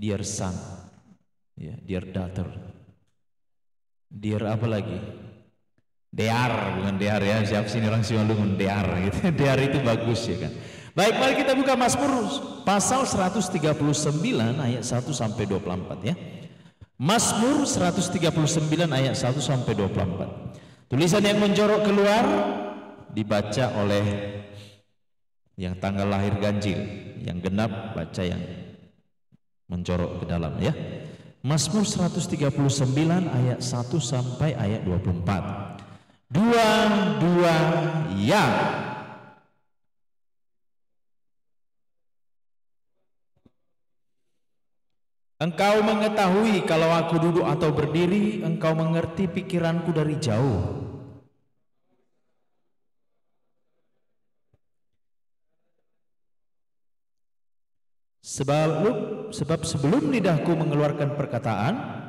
dear son, ya, dear daughter, dear apa lagi? Dear, bukan dear ya, siap sini orang Simalungun, dear gitu. Dear itu bagus ya kan. Baik, mari kita buka Mazmur pasal 139 ayat 1 sampai 24 ya. Mazmur 139 ayat 1 sampai 24. Tulisan yang menjorok keluar dibaca oleh yang tanggal lahir ganjil, yang genap baca yang menjorok ke dalam ya. Mazmur 139 ayat 1 sampai ayat 24. Dua ya. Engkau mengetahui kalau aku duduk atau berdiri, engkau mengerti pikiranku dari jauh. Sebab sebelum lidahku mengeluarkan perkataan,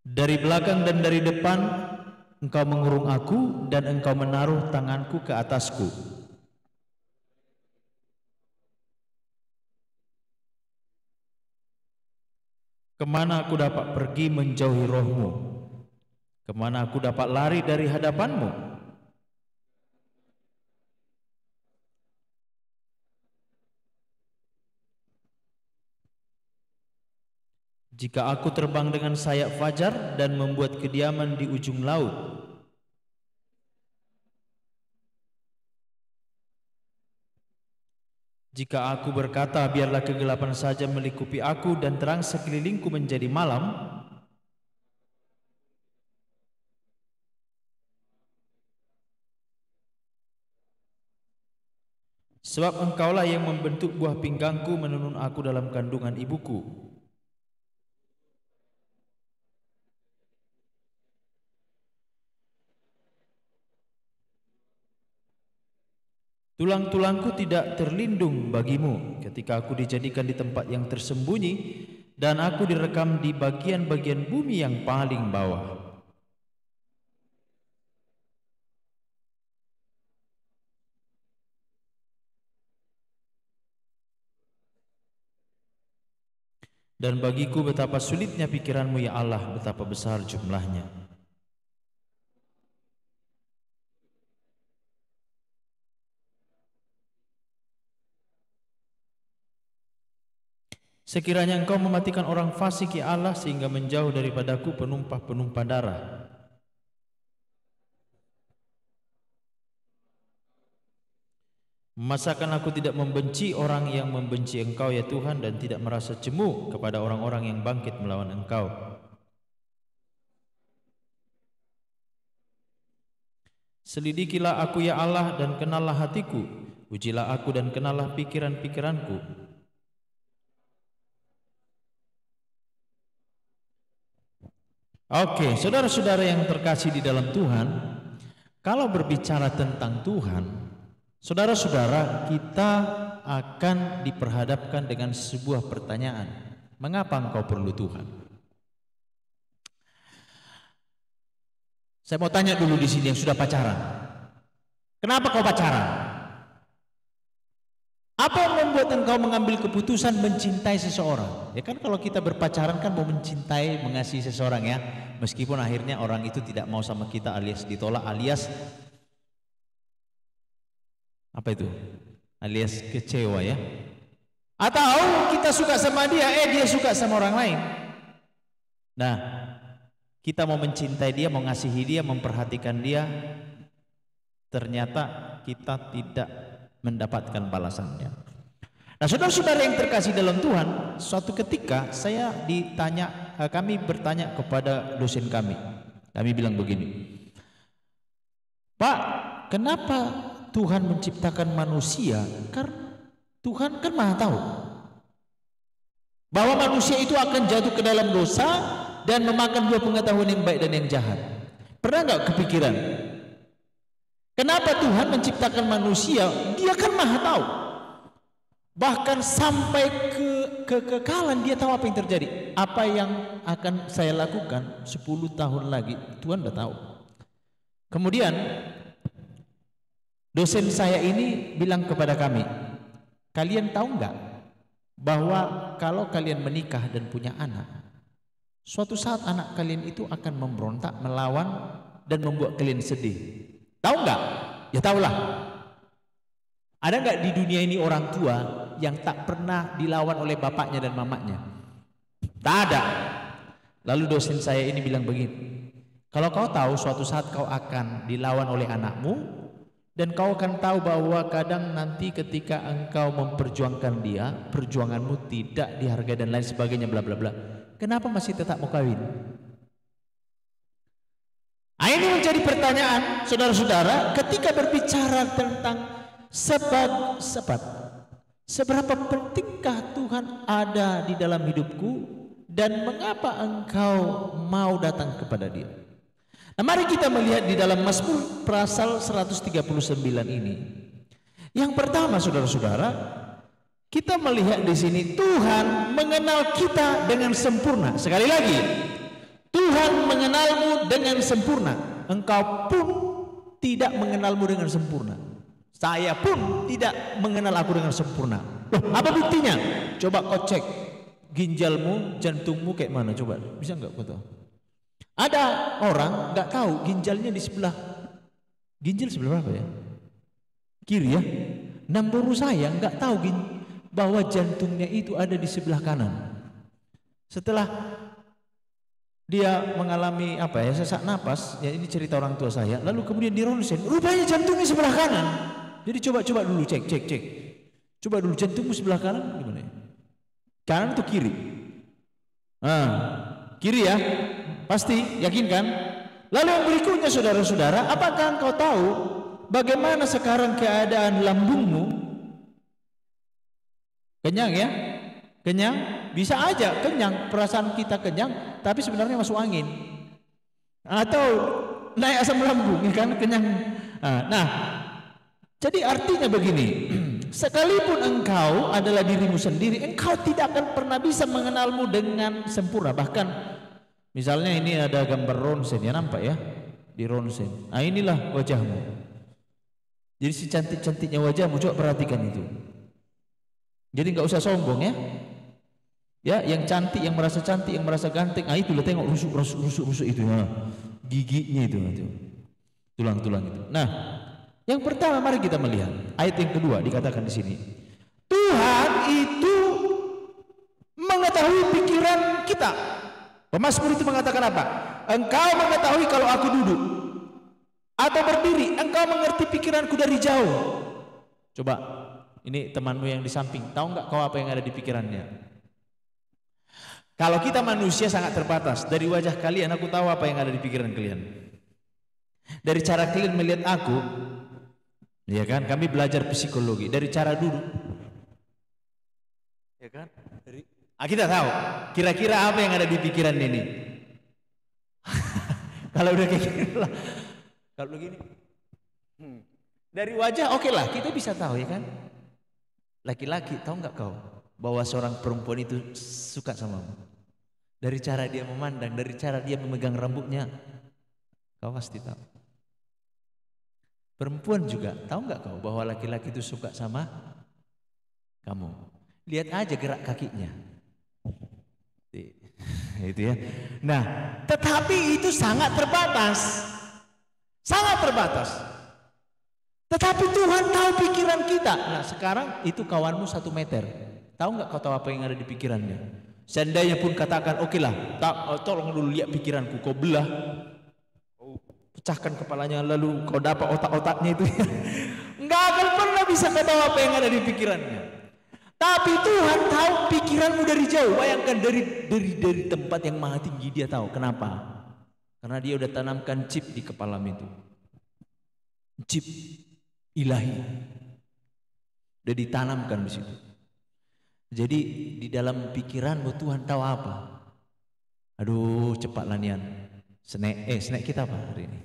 dari belakang dan dari depan engkau mengurung aku, dan engkau menaruh tanganku ke atasku. Kemana aku dapat pergi menjauhi rohmu? Kemana aku dapat lari dari hadapanmu? Jika aku terbang dengan sayap fajar dan membuat kediaman di ujung laut, jika aku berkata biarlah kegelapan saja melingkupi aku dan terang sekelilingku menjadi malam, sebab engkaulah yang membentuk buah pinggangku, menenun aku dalam kandungan ibuku. Tulang-tulangku tidak terlindung bagimu ketika aku dijadikan di tempat yang tersembunyi dan aku direkam di bagian-bagian bumi yang paling bawah. Dan bagiku betapa sulitnya pikiranmu ya Allah, betapa besar jumlahnya. Sekiranya engkau mematikan orang fasik ya Allah, sehingga menjauh daripadaku penumpah-penumpah darah. Masakan aku tidak membenci orang yang membenci engkau ya Tuhan, dan tidak merasa cemu kepada orang-orang yang bangkit melawan engkau. Selidikilah aku ya Allah dan kenallah hatiku, ujilah aku dan kenallah pikiran-pikiranku. Oke, saudara-saudara yang terkasih di dalam Tuhan, kalau berbicara tentang Tuhan, saudara-saudara, kita akan diperhadapkan dengan sebuah pertanyaan. Mengapa engkau perlu Tuhan? Saya mau tanya dulu di sini yang sudah pacaran. Kenapa kau pacaran? Apa yang membuat engkau mengambil keputusan mencintai seseorang? Ya kan kalau kita berpacaran kan mau mencintai, mengasihi seseorang ya. Meskipun akhirnya orang itu tidak mau sama kita alias ditolak alias apa itu? Alias kecewa ya. Atau kita suka sama dia, dia suka sama orang lain. Nah, kita mau mencintai dia, mau mengasihi dia, memperhatikan dia, ternyata kita tidak mendapatkan balasannya. Nah, saudara-saudara yang terkasih dalam Tuhan, suatu ketika kami bertanya kepada dosen kami. Kami bilang begini, Pak, kenapa Tuhan menciptakan manusia? Karena Tuhan kan maha tahu bahwa manusia itu akan jatuh ke dalam dosa dan memakan buah pengetahuan yang baik dan yang jahat. Pernah nggak kepikiran? Kenapa Tuhan menciptakan manusia? Dia kan maha tahu. Bahkan sampai ke kekekalan dia tahu apa yang terjadi. Apa yang akan saya lakukan 10 tahun lagi, Tuhan udah tahu. Kemudian dosen saya ini bilang kepada kami, kalian tahu nggak bahwa kalau kalian menikah dan punya anak, suatu saat anak kalian itu akan memberontak, melawan, dan membuat kalian sedih. Tahu nggak? Ya tahulah. Ada nggak di dunia ini orang tua yang tak pernah dilawan oleh bapaknya dan mamanya? Tak ada. Lalu dosen saya ini bilang begini, kalau kau tahu suatu saat kau akan dilawan oleh anakmu, dan kau akan tahu bahwa kadang nanti ketika engkau memperjuangkan dia, perjuanganmu tidak dihargai dan lain sebagainya bla bla bla, kenapa masih tetap mau kawin? Ini menjadi pertanyaan saudara-saudara ketika berbicara tentang seberapa pentingkah Tuhan ada di dalam hidupku dan mengapa engkau mau datang kepada dia. Nah, mari kita melihat di dalam Mazmur pasal 139 ini. Yang pertama saudara-saudara, kita melihat di sini Tuhan mengenal kita dengan sempurna. Sekali lagi, Tuhan mengenalmu dengan sempurna. Engkau pun tidak mengenalmu dengan sempurna. Saya pun tidak mengenal aku dengan sempurna. Loh, apa buktinya? Coba kau cek ginjalmu, jantungmu kayak mana, coba. Bisa nggak kau tahu? Ada orang nggak tahu ginjalnya di sebelah. Ginjal sebelah berapa ya? Kiri ya. Namboru saya nggak tahu bahwa jantungnya itu ada di sebelah kanan. Setelah dia mengalami sesak napas, ya ini cerita orang tua saya. Lalu kemudian di ronsen, rupanya jantungnya sebelah kanan. Jadi coba dulu cek. Coba dulu jantungmu sebelah kanan gimana ya? Kanan atau kiri? Kiri ya, pasti, yakin kan? Lalu yang berikutnya saudara-saudara, apakah engkau tahu bagaimana sekarang keadaan lambungmu? Kenyang ya? Kenyang? Bisa aja kenyang, perasaan kita kenyang, tapi sebenarnya masuk angin. Atau naik asam lambung, ya kan? Kenyang. Nah, jadi artinya begini, sekalipun engkau adalah dirimu sendiri, engkau tidak akan pernah bisa mengenalmu dengan sempurna. Bahkan misalnya ini ada gambar ronsen, ya nampak ya, di ronsen. Inilah wajahmu. Jadi si cantik-cantiknya wajahmu, coba perhatikan itu. Jadi nggak usah sombong ya. Ya, yang cantik, yang merasa cantik, yang merasa ganteng, itulah tengok rusuk itu, giginya itu, tulang-tulang itu. Nah, yang pertama mari kita melihat ayat yang kedua dikatakan di sini. Tuhan itu mengetahui pikiran kita. Pemazmur itu mengatakan apa? Engkau mengetahui kalau aku duduk atau berdiri, engkau mengerti pikiranku dari jauh. Coba, ini temanmu yang di samping, tahu nggak kau apa yang ada di pikirannya? Kalau kita manusia sangat terbatas. Dari wajah kalian aku tahu apa yang ada di pikiran kalian. Dari cara kalian melihat aku, ya kan? Kami belajar psikologi dari cara duduk, ya kan? Kita tahu kira-kira apa yang ada di pikiran ini. Kalau udah kayak gini lah, kalau begini, dari wajah oke lah, kita bisa tahu ya kan? Laki-laki tahu nggak kau bahwa seorang perempuan itu suka samamu? Dari cara dia memandang, dari cara dia memegang rambutnya, kau pasti tahu. Perempuan juga tahu nggak kau bahwa laki-laki itu suka sama kamu? Lihat aja gerak kakinya, itu ya. Nah, tetapi itu sangat terbatas, sangat terbatas. Tetapi Tuhan tahu pikiran kita. Nah, sekarang itu kawanmu 1 meter. Tahu nggak kau tahu apa yang ada di pikirannya? Seandainya pun katakan, oke lah, tolong dulu lihat pikiranku, kau belah, pecahkan kepalanya, lalu kau dapat otak-otaknya itu. Nggak akan pernah bisa kau tahu apa yang ada di pikirannya. Tapi Tuhan tahu pikiranmu dari jauh. Bayangkan dari tempat yang maha tinggi dia tahu. Kenapa? Karena dia udah tanamkan chip di kepalamu itu. Chip ilahi udah ditanamkan di situ. Jadi di dalam pikiranmu Tuhan tahu apa? Aduh cepatlah Nian, snack kita apa hari ini?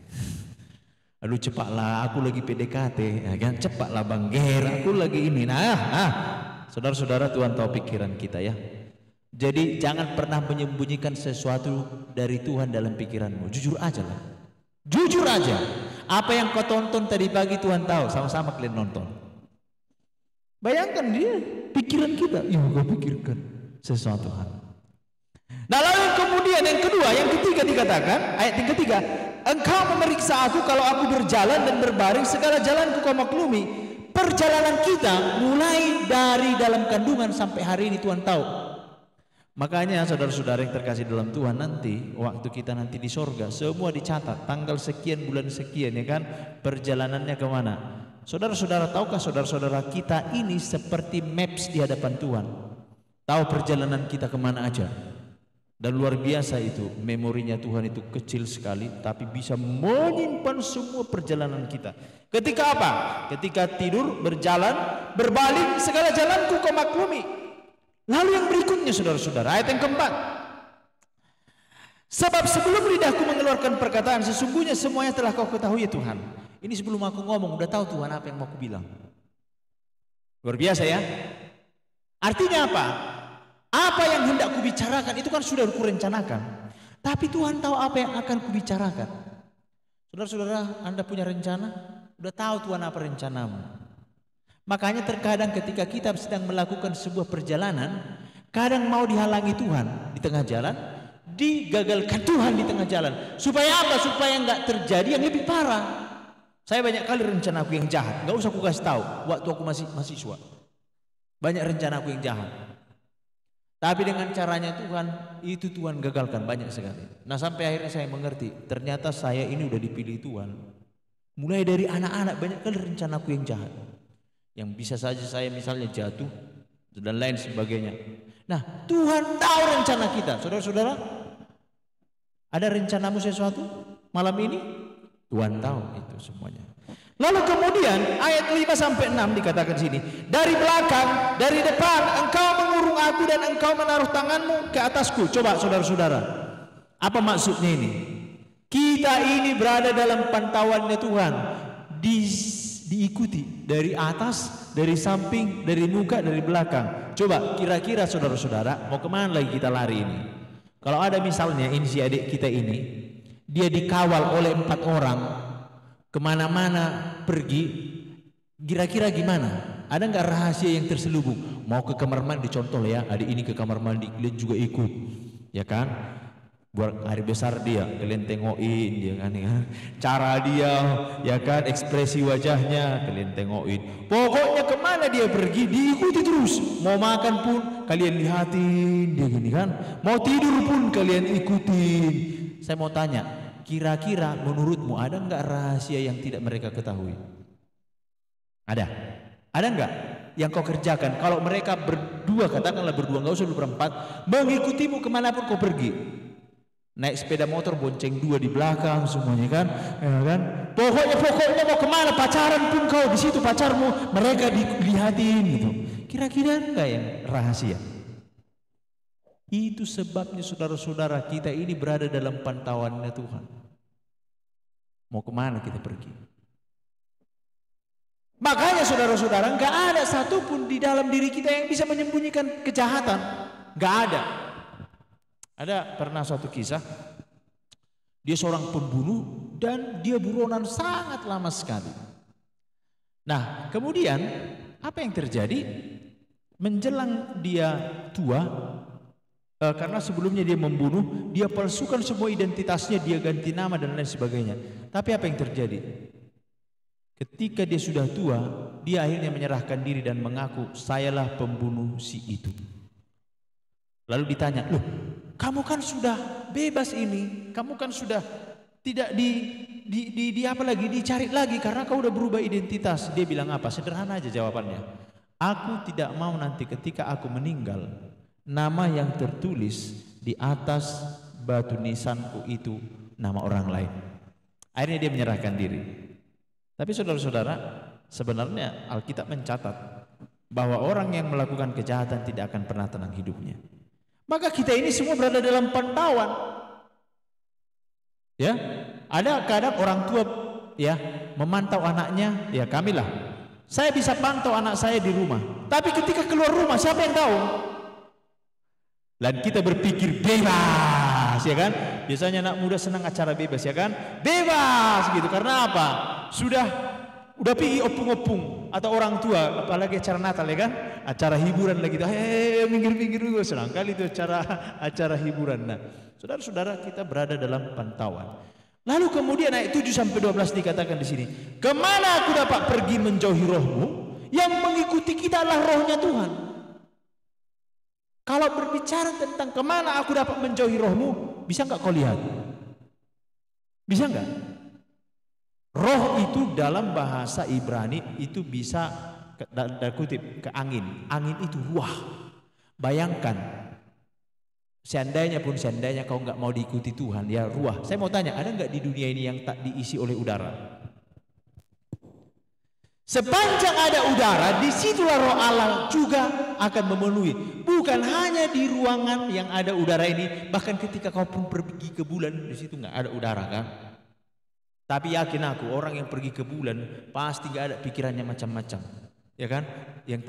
Aduh cepatlah, aku lagi PDKT, ya kan? Cepatlah Bang Ger, aku lagi ini. Saudara-saudara, Tuhan tahu pikiran kita ya. Jadi jangan pernah menyembunyikan sesuatu dari Tuhan dalam pikiranmu. Jujur aja lah, jujur aja. Apa yang kau tonton tadi pagi Tuhan tahu, sama-sama kalian nonton. Bayangkan dia, pikiran kita, ya kau pikirkan sesuatu hal. Nah lalu kemudian yang kedua, yang ketiga dikatakan, ayat yang ketiga, engkau memeriksa aku kalau aku berjalan dan berbaring, segala jalanku kau maklumi. Perjalanan kita mulai dari dalam kandungan sampai hari ini Tuhan tahu. Makanya saudara-saudara yang terkasih dalam Tuhan, nanti waktu kita nanti di sorga semua dicatat, tanggal sekian bulan sekian, ya kan, perjalanannya kemana. Saudara-saudara tahukah saudara-saudara kita ini seperti maps di hadapan Tuhan, tahu perjalanan kita kemana aja. Dan luar biasa itu, memorinya Tuhan itu kecil sekali, tapi bisa menyimpan semua perjalanan kita. Ketika apa? Ketika tidur, berjalan, berbaling, segala jalanku kau maklumi. Lalu yang berikutnya saudara-saudara, ayat yang keempat. Sebab sebelum lidahku mengeluarkan perkataan, sesungguhnya semuanya telah kau ketahui ya Tuhan. Ini sebelum aku ngomong, udah tahu Tuhan apa yang mau aku bilang. Luar biasa ya. Artinya apa? Apa yang hendak kubicarakan itu kan sudah kurencanakan. Tapi Tuhan tahu apa yang akan kubicarakan. Saudara-saudara, Anda punya rencana? Udah tahu Tuhan apa rencanamu. Makanya terkadang ketika kita sedang melakukan sebuah perjalanan, kadang mau dihalangi Tuhan di tengah jalan, digagalkan Tuhan di tengah jalan. Supaya apa? Supaya nggak terjadi yang lebih parah. Saya banyak kali rencana aku yang jahat, nggak usah aku kasih tahu. Waktu aku masih mahasiswa, banyak rencana aku yang jahat. Tapi dengan caranya Tuhan, itu Tuhan gagalkan banyak sekali. Nah sampai akhirnya saya mengerti, ternyata saya ini udah dipilih Tuhan. Mulai dari anak-anak banyak kali rencanaku yang jahat, yang bisa saja saya misalnya jatuh dan lain sebagainya. Nah Tuhan tahu rencana kita. Saudara-saudara, ada rencanamu sesuatu malam ini? Tuhan tahu itu semuanya. Lalu kemudian ayat 5-6 dikatakan sini, dari belakang, dari depan engkau mengurung aku dan engkau menaruh tanganmu ke atasku. Coba saudara-saudara, apa maksudnya ini? Kita ini berada dalam pantauannya Tuhan, diikuti dari atas, dari samping, dari muka, dari belakang. Coba kira-kira saudara-saudara mau kemana lagi kita lari ini? Kalau ada misalnya ini si adik kita ini, dia dikawal oleh 4 orang, kemana-mana pergi, kira-kira gimana? Ada nggak rahasia yang terselubung? Mau ke kamar mandi, contoh ya, adik ini ke kamar mandi, kalian juga ikut, ya kan? Buat hari besar dia, kalian tengokin, dia kan, ya. Cara dia, ya kan, ekspresi wajahnya, kalian tengokin. Pokoknya kemana dia pergi, diikuti terus. Mau makan pun kalian lihatin, dia gini kan. Mau tidur pun kalian ikutin. Saya mau tanya, kira-kira menurutmu ada nggak rahasia yang tidak mereka ketahui? Ada? Ada nggak yang kau kerjakan? Kalau mereka berdua, katakanlah berdua, nggak usah berempat, mengikutimu kemanapun kau pergi. Naik sepeda motor bonceng 2 di belakang semuanya kan, ya kan? Pokoknya mau kemana, pacaran pun kau di situ pacarmu, mereka dilihatin gitu. Kira-kira enggak yang rahasia? Itu sebabnya saudara-saudara kita ini berada dalam pantauannya Tuhan. Mau kemana kita pergi? Makanya saudara-saudara, enggak ada satupun di dalam diri kita yang bisa menyembunyikan kejahatan. Enggak ada. Ada pernah suatu kisah, dia seorang pembunuh dan dia buronan sangat lama sekali. Nah kemudian apa yang terjadi? Menjelang dia tua, karena sebelumnya dia membunuh, dia palsukan semua identitasnya, dia ganti nama dan lain sebagainya. Tapi apa yang terjadi? Ketika dia sudah tua, dia akhirnya menyerahkan diri dan mengaku, sayalah pembunuh si itu. Lalu ditanya, loh kamu kan sudah bebas ini, kamu kan sudah tidak apa lagi, dicari lagi karena kau udah berubah identitas. Dia bilang apa? Sederhana aja jawabannya. Aku tidak mau nanti ketika aku meninggal, nama yang tertulis di atas batu nisanku itu nama orang lain. Akhirnya dia menyerahkan diri. Tapi saudara-saudara, sebenarnya Alkitab mencatat bahwa orang yang melakukan kejahatan tidak akan pernah tenang hidupnya. Maka kita ini semua berada dalam pantauan. Ya, ada kadang orang tua ya memantau anaknya, ya kamilah. Saya bisa pantau anak saya di rumah. Tapi ketika keluar rumah siapa yang tahu? Dan kita berpikir bebas, ya kan? Biasanya anak muda senang acara bebas, ya kan? Bebas gitu. Karena apa? Sudah udah pergi opung-opung atau orang tua, apalagi acara Natal ya kan, acara hiburan lagi, minggir-minggir dulu, senang kali itu acara hiburan. Nah, saudara-saudara, kita berada dalam pantauan. Lalu kemudian ayat 7 sampai 12 dikatakan di sini, kemana aku dapat pergi menjauhi rohmu? Yang mengikuti kita adalah rohnya Tuhan. Kalau berbicara tentang kemana aku dapat menjauhi rohmu, bisa enggak kau lihat? Bisa enggak? Roh itu dalam bahasa Ibrani itu bisa dalam kutip ke angin. Angin itu ruah. Bayangkan, seandainya kau enggak mau diikuti Tuhan, ya ruah. Saya mau tanya, ada enggak di dunia ini yang tak diisi oleh udara? Sepanjang ada udara, disitulah roh Allah juga akan memenuhi. Bukan hanya di ruangan yang ada udara ini, bahkan ketika kau pun pergi ke bulan, di situ nggak ada udara kan? Tapi yakin aku, orang yang pergi ke bulan pasti nggak ada pikirannya macam-macam, ya kan? Yang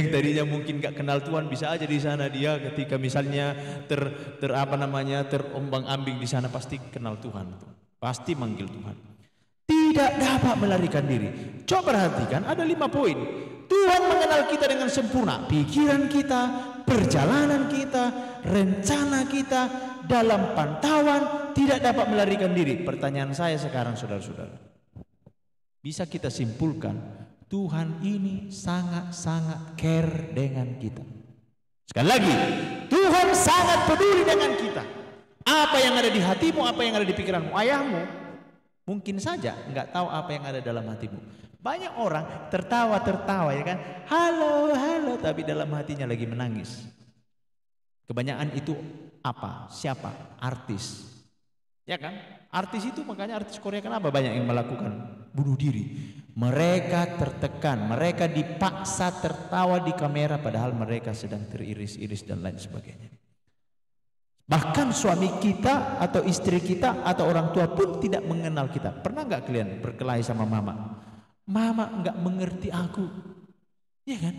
tadinya mungkin nggak kenal Tuhan, bisa aja di sana dia ketika misalnya terombang-ambing di sana pasti kenal Tuhan, pasti manggil Tuhan. Tidak dapat melarikan diri. Coba perhatikan, ada 5 poin. Tuhan mengenal kita dengan sempurna. Pikiran kita, perjalanan kita, rencana kita, dalam pantauan, tidak dapat melarikan diri. Pertanyaan saya sekarang, saudara-saudara, bisa kita simpulkan Tuhan ini sangat-sangat care dengan kita. Sekali lagi, Tuhan sangat peduli dengan kita. Apa yang ada di hatimu, apa yang ada di pikiranmu, ayahmu mungkin saja nggak tahu apa yang ada dalam hatimu. Banyak orang tertawa ya kan, halo, tapi dalam hatinya lagi menangis. Kebanyakan itu apa? Siapa? Artis, ya kan? Artis itu, makanya artis Korea kenapa banyak yang melakukan bunuh diri? Mereka tertekan, mereka dipaksa tertawa di kamera padahal mereka sedang teriris-iris dan lain sebagainya. Bahkan suami kita atau istri kita atau orang tua pun tidak mengenal kita. Pernah nggak kalian berkelahi sama mama? Mama nggak mengerti aku, ya kan?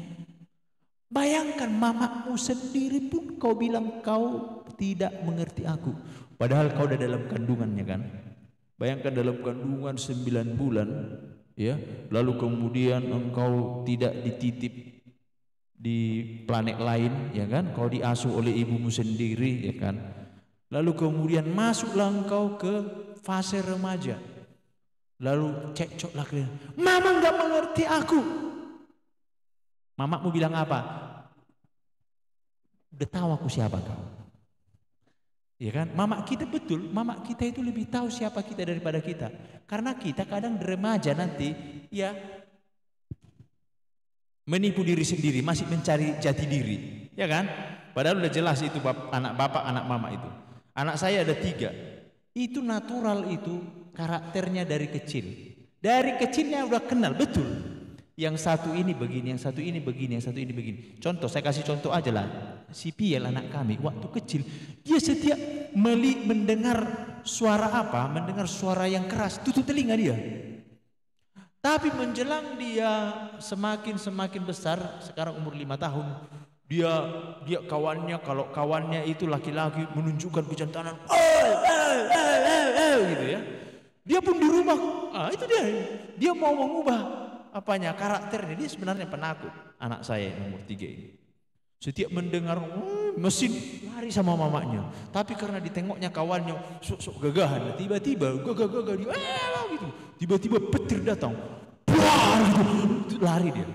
Bayangkan mamamu sendiri pun kau bilang kau tidak mengerti aku, padahal kau udah dalam kandungannya kan? Bayangkan dalam kandungan 9 bulan, ya. Lalu kemudian engkau tidak dititip di planet lain, ya kan? Kau diasuh oleh ibumu sendiri, ya kan? Lalu kemudian masuklah engkau ke fase remaja. Lalu cekcoklah kalian. Mama nggak mengerti aku. Mamamu bilang apa? Udah tahu aku siapa kau. Ya kan? Mama kita betul, mama kita itu lebih tahu siapa kita daripada kita. Karena kita kadang remaja nanti, ya, menipu diri sendiri, masih mencari jati diri, ya kan? Padahal udah jelas itu anak bapak, anak mama itu. Anak saya ada 3. Itu natural, itu karakternya dari kecil. Dari kecilnya udah kenal betul. Yang satu ini begini, yang satu ini begini, yang satu ini begini. Contoh, saya kasih contoh aja lah. Si Piel anak kami waktu kecil, dia setiap mendengar suara apa, mendengar suara yang keras, tutup telinga dia. Tapi menjelang dia semakin besar, sekarang umur 5 tahun, dia kawannya, kalau kawannya itu laki-laki menunjukkan kejantanan, gitu ya. Dia pun di rumah, itu dia mau mengubah apanya, karakternya. Dia sebenarnya penakut, anak saya nomor 3 ini. Setiap mendengar mesin lari sama mamanya, tapi karena ditengoknya kawannya sok gagahan, tiba-tiba gagah dia gitu. Tiba-tiba petir datang, gitu, lari dia.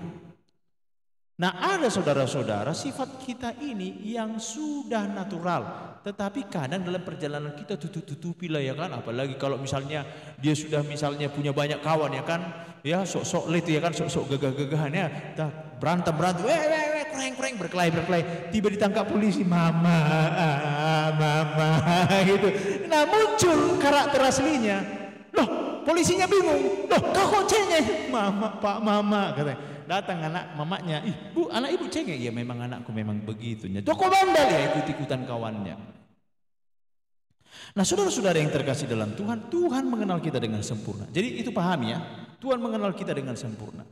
Nah, ada saudara-saudara, sifat kita ini yang sudah natural, tetapi kadang dalam perjalanan kita tutupi lah, ya kan. Apalagi kalau misalnya dia sudah misalnya punya banyak kawan, ya kan, ya sok-sok itu, ya kan, sok-sok gagah-gagahan, ya, berantem, kurang berkelahi, tiba ditangkap polisi, mama gitu. Nah, muncul karakter aslinya. Loh, polisinya bingung, loh kau kok cengeng? Mama, pak, mama, katanya. Datang anak mamanya, bu, anak ibu cengeng. Ya memang anakku memang begitunya. Toko bandel, ya, ikut-ikutan kawannya. Nah, saudara-saudara yang terkasih dalam Tuhan, Tuhan mengenal kita dengan sempurna. Jadi itu pahami ya, Tuhan mengenal kita dengan sempurna.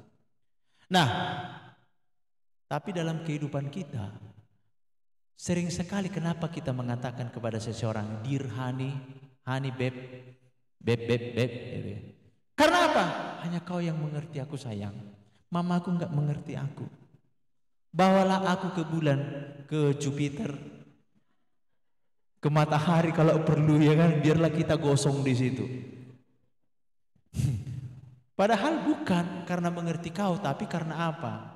Nah, tapi dalam kehidupan kita, sering sekali kenapa kita mengatakan kepada seseorang, dear honey, beb, gitu ya. Karena apa? Hanya kau yang mengerti aku sayang. Mamaku nggak mengerti aku. Bawalah aku ke bulan, ke Jupiter, ke matahari kalau perlu ya kan. Biarlah kita gosong di situ. Padahal bukan karena mengerti kau, tapi karena apa?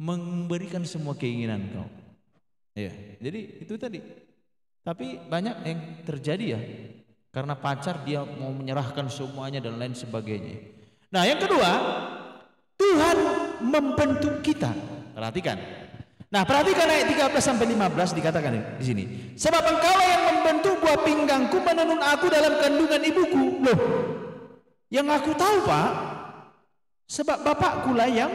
Memberikan semua keinginan kau. Ya, jadi itu tadi. Tapi banyak yang terjadi ya. Karena pacar dia mau menyerahkan semuanya dan lain sebagainya. Nah, yang kedua, Tuhan membentuk kita. Perhatikan. Nah, perhatikan ayat 13 sampai 15 dikatakan di sini. Sebab engkau yang membentuk buah pinggangku, menenun aku dalam kandungan ibuku. Loh, yang aku tahu Pak, sebab bapakku lah yang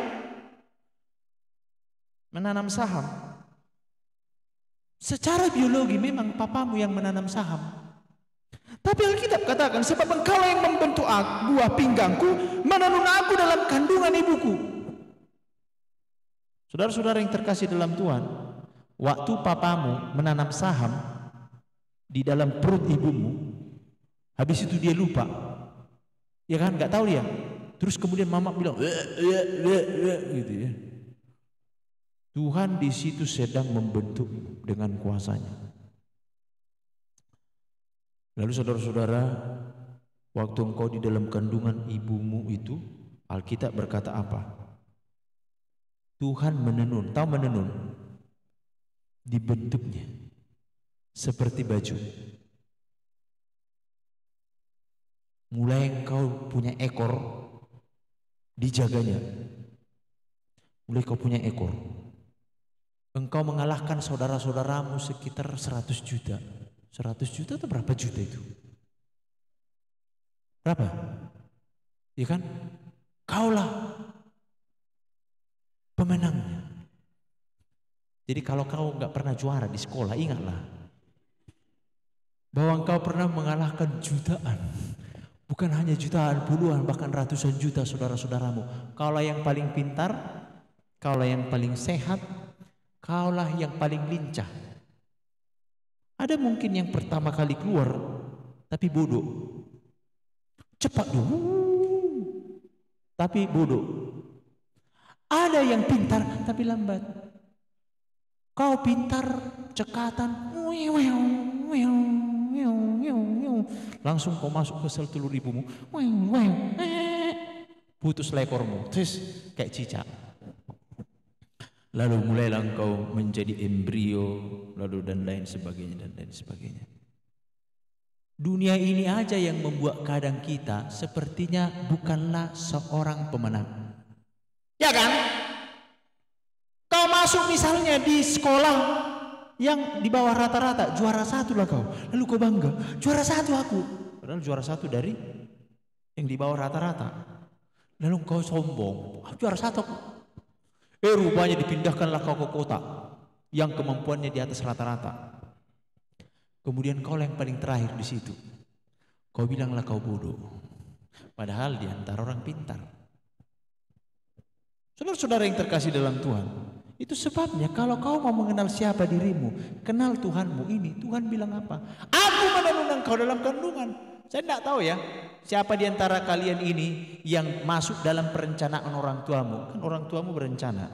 menanam saham. Secara biologi memang papamu yang menanam saham. Tapi Alkitab katakan, sebab engkau yang membentuk buah pinggangku, menenun aku dalam kandungan ibuku. Saudara-saudara yang terkasih dalam Tuhan, waktu papamu menanam saham di dalam perut ibumu, habis itu dia lupa, ya kan, nggak tahu dia. Terus kemudian mama bilang, gitu ya. Tuhan di situ sedang membentuk dengan kuasanya. Lalu saudara-saudara, waktu engkau di dalam kandungan ibumu itu, Alkitab berkata apa? Tuhan menenun, tahu menenun? Dibentuknya seperti baju. Mulai engkau punya ekor, dijaganya. Mulai kau punya ekor, engkau mengalahkan saudara-saudaramu sekitar 100 juta. 100 juta itu berapa juta itu? Berapa? Ya kan? Kaulah pemenangnya. Jadi kalau kau nggak pernah juara di sekolah, ingatlah bahwa engkau pernah mengalahkan jutaan. Bukan hanya jutaan, puluhan, bahkan ratusan juta saudara-saudaramu. Kaulah yang paling pintar, kaulah yang paling sehat, kaulah yang paling lincah. Ada mungkin yang pertama kali keluar tapi bodoh, cepat dulu tapi bodoh. Ada yang pintar tapi lambat. Kau pintar cekatan, langsung kau masuk ke sel telur ibumu, putus lekormu, terus kayak cicak. Lalu mulailah engkau menjadi embrio, lalu dan lain sebagainya dan lain sebagainya. Dunia ini aja yang membuat kadang kita sepertinya bukanlah seorang pemenang. Ya kan? Kau masuk misalnya di sekolah yang di bawah rata-rata, juara 1 lah kau. Lalu kau bangga, juara 1 aku. Padahal juara 1 dari yang di bawah rata-rata. Lalu kau sombong, juara 1 aku. Rupanya dipindahkanlah kau ke kota yang kemampuannya di atas rata-rata. Kemudian kau yang paling terakhir di situ. Kau bilanglah kau bodoh. Padahal di antara orang pintar. Saudara-saudara yang terkasih dalam Tuhan, itu sebabnya kalau kau mau mengenal siapa dirimu, kenal Tuhanmu ini. Tuhan bilang apa? Aku menenun engkau dalam kandungan. Saya tidak tahu ya, siapa di antara kalian ini yang masuk dalam perencanaan orang tuamu. Kan orang tuamu berencana.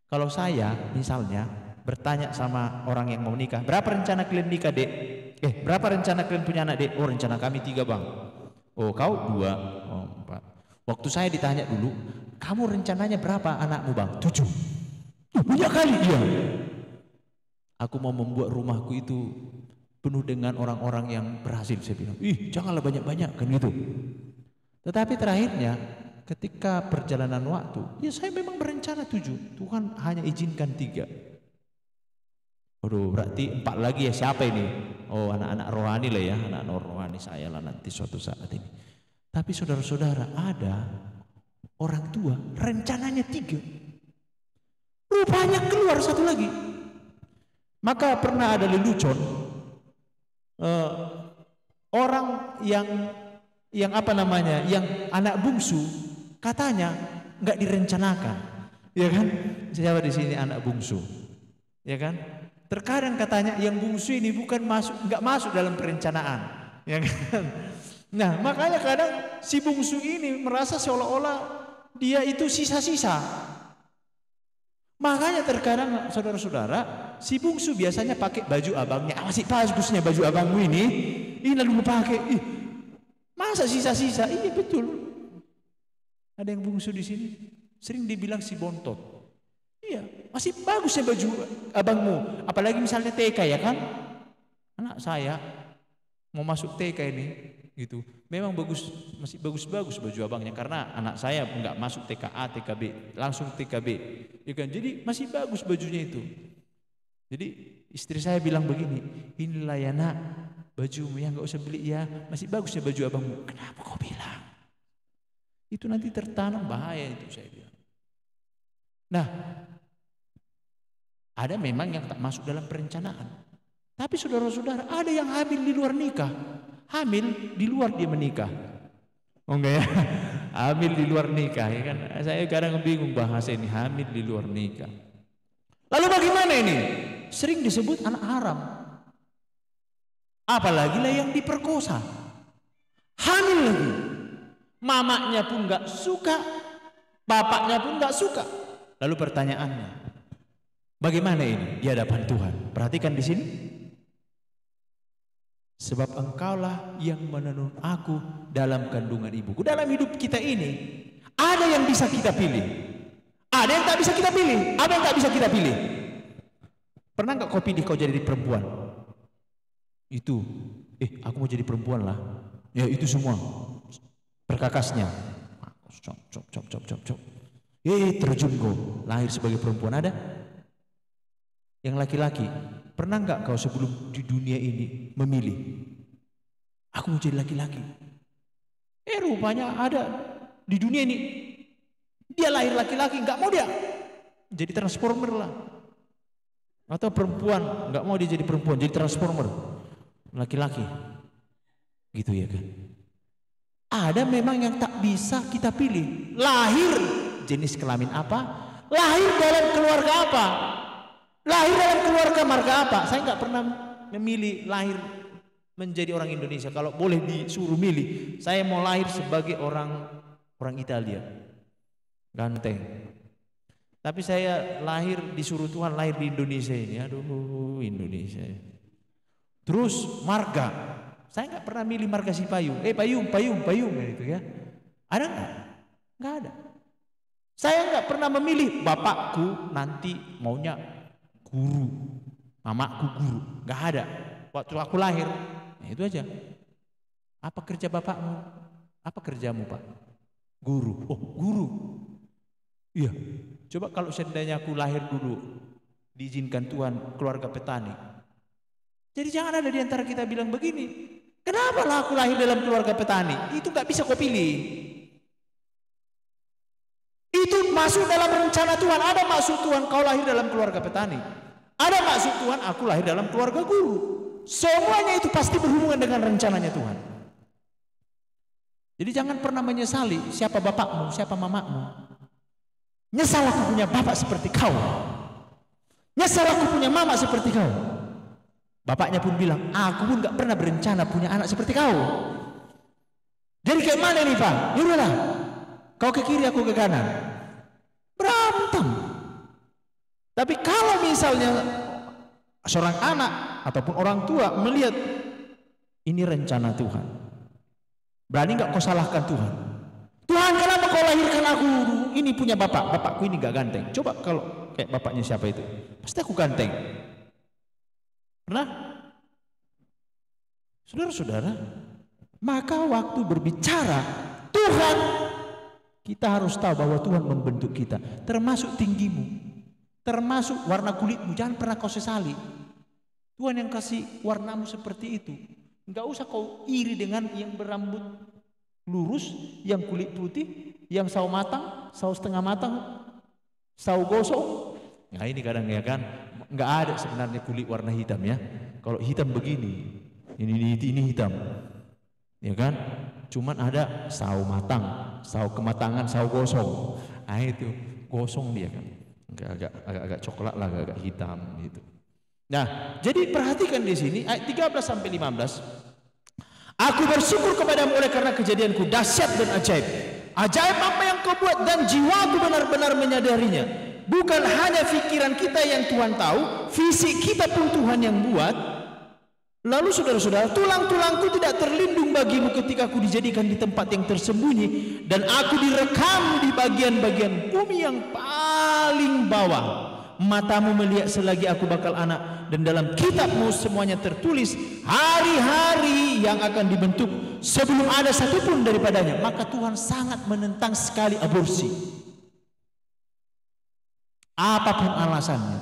Kalau saya misalnya bertanya sama orang yang mau nikah, berapa rencana kalian nikah dek? Berapa rencana kalian punya anak dek? Oh, rencana kami 3 bang. Oh, kau 2. Oh, 4. Waktu saya ditanya dulu, kamu rencananya berapa anakmu bang? 7. Banyak kali dia. Aku mau membuat rumahku itu penuh dengan orang-orang yang berhasil. Saya bilang, janganlah banyak-banyak kan gitu. Tetapi terakhirnya ketika perjalanan waktu, ya saya memang berencana 7. Tuhan hanya izinkan 3. Aduh, berarti 4 lagi ya, siapa ini? Oh, anak-anak rohani lah ya, anak-anak rohani saya lah nanti suatu saat ini. Tapi saudara-saudara, ada orang tua rencananya 3. Rupanya keluar 1 lagi. Maka pernah ada lelucon, orang yang apa namanya, yang anak bungsu katanya nggak direncanakan, ya kan? Siapa di sini anak bungsu, ya kan? Terkadang katanya yang bungsu ini bukan nggak masuk dalam perencanaan, ya kan? Nah, makanya kadang si bungsu ini merasa seolah-olah dia itu sisa-sisa. Makanya terkadang saudara-saudara, si bungsu biasanya pakai baju abangnya. Masih bagusnya baju abangmu ini lalu pakai. Masa sisa-sisa? Iya betul. Ada yang bungsu di sini, sering dibilang si bontot. Iya, masih bagusnya baju abangmu. Apalagi misalnya TK ya kan? Anak saya mau masuk TK ini, gitu. Memang bagus, masih bagus-bagus baju abangnya karena anak saya enggak masuk TKA, TKB, langsung TKB. Ya kan? Jadi masih bagus bajunya itu. Jadi istri saya bilang begini, inilah ya nak, bajumu ya, enggak usah beli ya, masih bagusnya baju abangmu. Kenapa kau bilang? Itu nanti tertanam bahaya itu saya bilang. Nah, ada memang yang tak masuk dalam perencanaan. Tapi saudara-saudara, ada yang hamil di luar nikah. Hamil di luar dia menikah. Oh enggak ya? Hamil di luar nikah ya kan? Saya kadang bingung bahasa ini, hamil di luar nikah. Lalu bagaimana ini? Sering disebut anak haram. Apalagi lah yang diperkosa. Hamil lagi. Mamanya pun enggak suka, bapaknya pun enggak suka. Lalu pertanyaannya, bagaimana ini di hadapan Tuhan? Perhatikan di sini. Sebab engkaulah yang menenun aku dalam kandungan ibuku. Dalam hidup kita ini ada yang bisa kita pilih, ada yang tak bisa kita pilih. Apa yang tak bisa kita pilih? Pernah nggak kau pilih kau jadi perempuan? Itu, aku mau jadi perempuan lah. Ya itu semua perkakasnya. Cop. Terjun kau lahir sebagai perempuan. Ada? Yang laki-laki, pernah nggak kau sebelum di dunia ini memilih? Aku mau jadi laki-laki. Rupanya ada di dunia ini. Dia lahir laki-laki, nggak mau dia jadi transformer lah. Atau perempuan, nggak mau dia jadi perempuan, jadi transformer, laki-laki. Gitu ya kan? Ada memang yang tak bisa kita pilih. Lahir jenis kelamin apa? Lahir dalam keluarga apa? Lahir dalam keluarga marga apa? Saya nggak pernah memilih lahir menjadi orang Indonesia. Kalau boleh disuruh milih, saya mau lahir sebagai orang Italia, ganteng. Tapi saya lahir disuruh Tuhan lahir di Indonesia ini. Aduh, Indonesia. Terus marga, saya nggak pernah milih marga si Payung. Payung gitu ya. Ada nggak? Nggak ada. Saya nggak pernah memilih bapakku nanti maunya guru, mamaku guru, nggak ada. Waktu aku lahir, itu aja. Apa kerja bapakmu? Apa kerjamu Pak? Guru. Oh guru. Iya. Coba kalau seandainya aku lahir dulu, diizinkan Tuhan keluarga petani. Jadi jangan ada di antara kita bilang begini, kenapa lah aku lahir dalam keluarga petani? Itu nggak bisa kau pilih. Itu masuk dalam rencana Tuhan. Ada maksud Tuhan kau lahir dalam keluarga petani. Ada maksud Tuhan aku lahir dalam keluarga guru. Semuanya itu pasti berhubungan dengan rencananya Tuhan. Jadi jangan pernah menyesali siapa bapakmu, siapa mamamu. Nyesal aku punya bapak seperti kau. Nyesal aku punya mama seperti kau. Bapaknya pun bilang, aku pun gak pernah berencana punya anak seperti kau. Jadi kayak mana nih Pak? Yaudahlah, kau ke kiri aku ke kanan. Berantem. Tapi kalau misalnya seorang anak ataupun orang tua melihat ini rencana Tuhan, berani gak kau salahkan Tuhan? Tuhan, kenapa kau lahirkan aku ini punya bapak? Bapakku ini gak ganteng. Coba kalau kayak bapaknya siapa itu, pasti aku ganteng. Pernah? Saudara-saudara, maka waktu berbicara Tuhan, kita harus tahu bahwa Tuhan membentuk kita, termasuk tinggimu, termasuk warna kulitmu. Jangan pernah kau sesali. Tuhan yang kasih warnamu seperti itu. Enggak usah kau iri dengan yang berambut lurus, yang kulit putih, yang sawo matang, sawo setengah matang, sawo gosong. Nah ini kadang ya kan, nggak ada sebenarnya kulit warna hitam ya. Kalau hitam begini, ini hitam, ya kan? Cuman ada sawo matang, sawo kematangan, sawo gosong. Nah itu gosong dia kan, agak coklat lah, agak hitam gitu. Nah, jadi perhatikan di sini ayat 13 sampai 15. Aku bersyukur kepadamu oleh karena kejadianku dahsyat dan ajaib. Ajaib apa yang kau buat dan jiwaku benar-benar menyadarinya. Bukan hanya pikiran kita yang Tuhan tahu, fisik kita pun Tuhan yang buat. Lalu saudara-saudara, tulang-tulangku tidak terlindung bagimu ketika aku dijadikan di tempat yang tersembunyi dan aku direkam di bagian-bagian bumi yang paling bawah. Matamu melihat selagi aku bakal anak, dan dalam kitabmu semuanya tertulis hari-hari yang akan dibentuk sebelum ada satupun daripadanya. Maka Tuhan sangat menentang sekali aborsi. Apapun alasannya.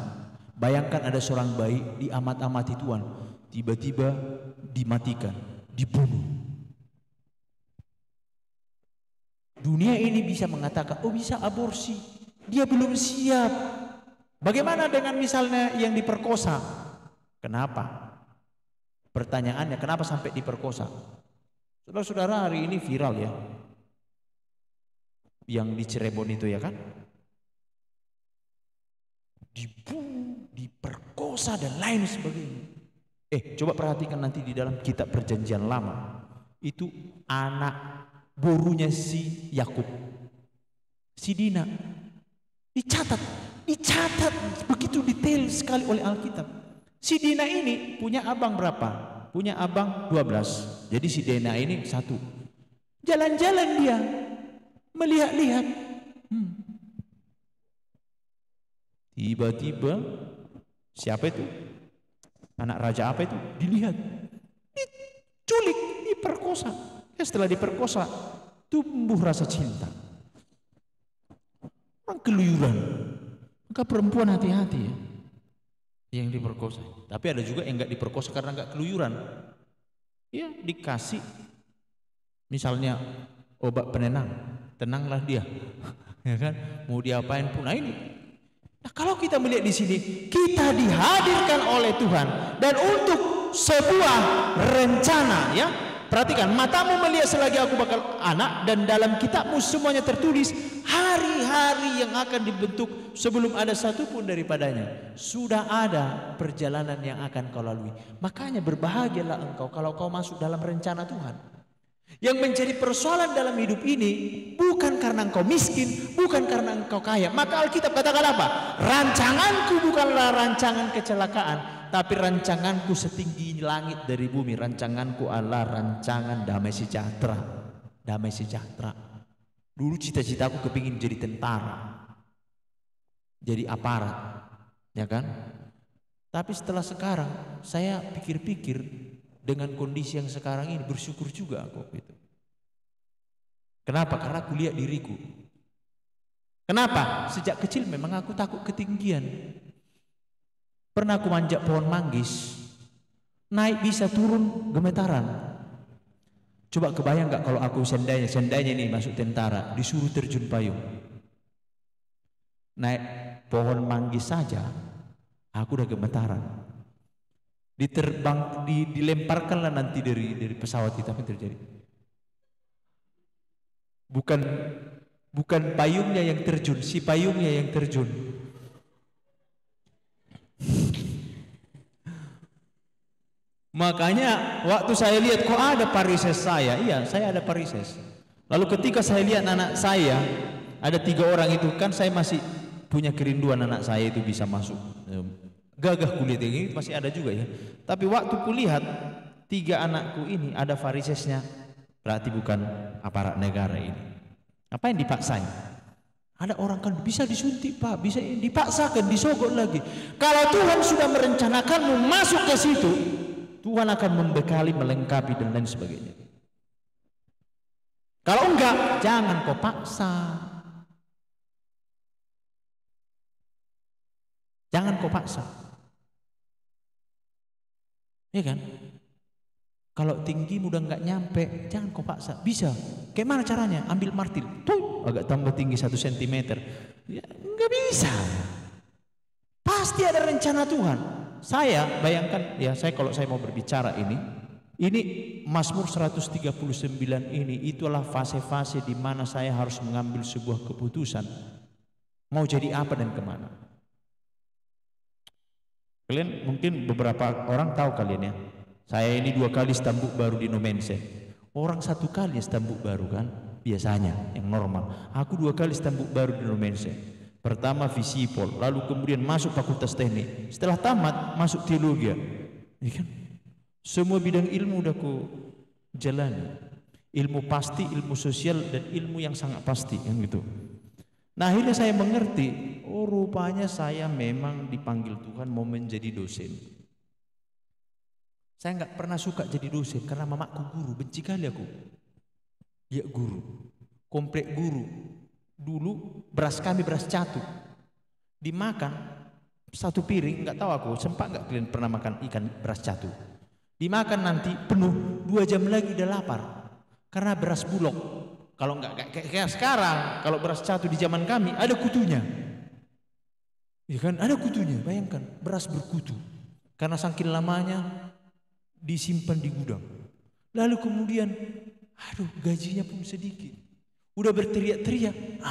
Bayangkan ada seorang bayi diamat-amati Tuhan, tiba-tiba dimatikan, dibunuh. Dunia ini bisa mengatakan, oh bisa aborsi, dia belum siap. Bagaimana dengan misalnya yang diperkosa? Kenapa? Pertanyaannya, kenapa sampai diperkosa? Saudara-saudara, hari ini viral ya, yang di Cirebon itu ya kan, dibunuh, diperkosa dan lain sebagainya. Coba perhatikan nanti di dalam kitab Perjanjian Lama, itu anak borunya si Yakub, si Dina, dicatat begitu detail sekali oleh Alkitab. Si Dina ini punya abang berapa? Punya abang 12. Jadi si Dina ini satu. Jalan-jalan dia, melihat-lihat. Tiba-tiba siapa itu? Anak raja apa itu? Dilihat, diculik, diperkosa. Setelah diperkosa, tumbuh rasa cinta. Orang keluyuran. Maka perempuan hati-hati ya, yang diperkosa. Tapi ada juga yang enggak diperkosa karena enggak keluyuran. Ya dikasih, misalnya obat penenang, tenanglah dia, ya kan? Mau diapain pun. Nah ini. Nah kalau kita melihat di sini, kita dihadirkan oleh Tuhan dan untuk sebuah rencana ya. Perhatikan, matamu melihat selagi aku bakal anak dan dalam kitabmu semuanya tertulis hari-hari yang akan dibentuk sebelum ada satupun daripadanya. Sudah ada perjalanan yang akan kau lalui. Makanya berbahagialah engkau kalau kau masuk dalam rencana Tuhan. Yang menjadi persoalan dalam hidup ini bukan karena engkau miskin, bukan karena engkau kaya. Maka Alkitab katakan apa? Rancanganku bukanlah rancangan kecelakaan, tapi rancanganku setinggi langit dari bumi. Rancanganku adalah rancangan damai sejahtera. Damai sejahtera. Dulu cita-citaku kepingin jadi tentara, jadi aparat, ya kan? Tapi setelah sekarang saya pikir-pikir, dengan kondisi yang sekarang ini bersyukur juga aku gitu. Kenapa? Karena aku lihat diriku. Kenapa? Sejak kecil memang aku takut ketinggian. Pernah aku manjat pohon manggis, naik bisa, turun gemetaran. Coba kebayang nggak kalau aku seandainya ini masuk tentara, disuruh terjun payung, naik pohon manggis saja, aku udah gemetaran. Dilemparkanlah nanti dari pesawat itu, apa yang terjadi? Bukan payungnya yang terjun, si payungnya yang terjun. Makanya waktu saya lihat kok ada parises saya, iya saya ada parises. Lalu ketika saya lihat anak saya, ada 3 orang itu, kan saya masih punya kerinduan anak saya itu bisa masuk. Gagah kulit ini masih ada juga ya. Tapi waktu kulihat 3 anakku ini ada farisesnya, berarti bukan aparat negara ini. Apa yang dipaksain? Ada orang kan bisa disuntik Pak, bisa dipaksakan, disogok lagi. Kalau Tuhan sudah merencanakanmu masuk ke situ, Tuhan akan membekali, melengkapi dan lain sebagainya. Kalau enggak, jangan kau paksa. Jangan kau paksa. Ya kan? Kalau tinggi udah nggak nyampe, jangan kau paksa. Bisa. Kayak mana caranya? Ambil martil, tuh agak tambah tinggi 1 cm. Ya, nggak bisa. Pasti ada rencana Tuhan. Saya bayangkan ya, kalau saya mau berbicara ini Mazmur 139 ini itulah fase-fase di mana saya harus mengambil sebuah keputusan mau jadi apa dan kemana. Kalian mungkin beberapa orang tahu kalian ya, Saya ini 2 kali stambuk baru di Nomense. Orang 1 kali stambuk baru kan biasanya yang normal. Aku 2 kali stambuk baru di Nomense. Pertama Visipol, lalu kemudian masuk Fakultas Teknik. Setelah tamat masuk teologi. Ya kan? Semua bidang ilmu udah ku jalani. Ilmu pasti, ilmu sosial dan ilmu yang sangat pasti kan gitu. Nah akhirnya saya mengerti, oh rupanya saya memang dipanggil Tuhan mau menjadi dosen. Saya nggak pernah suka jadi dosen karena mamaku guru, benci kali aku. Ya guru, komplek guru. Dulu beras kami beras catu, dimakan 1 piring, nggak tahu aku sempat nggak kalian pernah makan ikan beras catu. Dimakan nanti penuh, 2 jam lagi udah lapar karena beras bulog. Kalau nggak kayak sekarang, kalau beras catu di zaman kami ada kutunya, ya kan ada kutunya. Bayangkan beras berkutu karena saking lamanya disimpan di gudang. Lalu kemudian aduh gajinya pun sedikit, udah berteriak-teriak.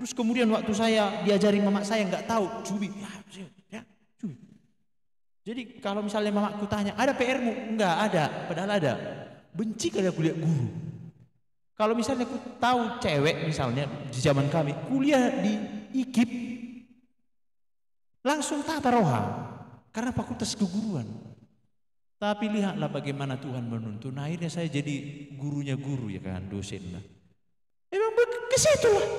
Terus kemudian waktu saya diajari mama saya nggak tahu cubit ya, cubit. Jadi kalau misalnya mamaku tanya ada PR-mu, nggak ada, padahal ada. Benci kali aku lihat guru. Kalau misalnya aku tahu cewek misalnya di zaman kami kuliah di IKIP langsung tata roha karena fakultas keguruan. Tapi lihatlah bagaimana Tuhan menuntun. Akhirnya saya jadi gurunya guru ya kan, dosen lah. Memang ke situ lah.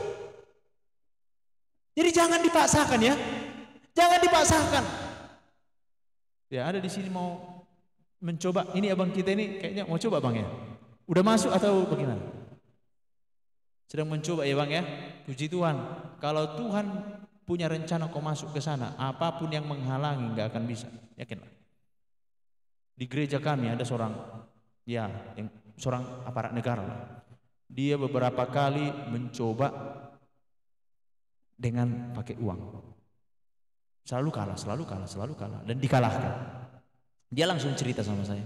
Jadi jangan dipaksakan ya. Jangan dipaksakan. Ya ada di sini mau mencoba. Ini abang kita ini kayaknya mau coba bang ya. Udah masuk atau bagaimana? Sedang mencoba ya bang ya. Puji Tuhan. Kalau Tuhan punya rencana kau masuk ke sana, apapun yang menghalangi nggak akan bisa. Yakinlah. Di gereja kami ada seorang aparat negara lah. Dia beberapa kali mencoba dengan pakai uang. Selalu kalah dan dikalahkan. Dia langsung cerita sama saya.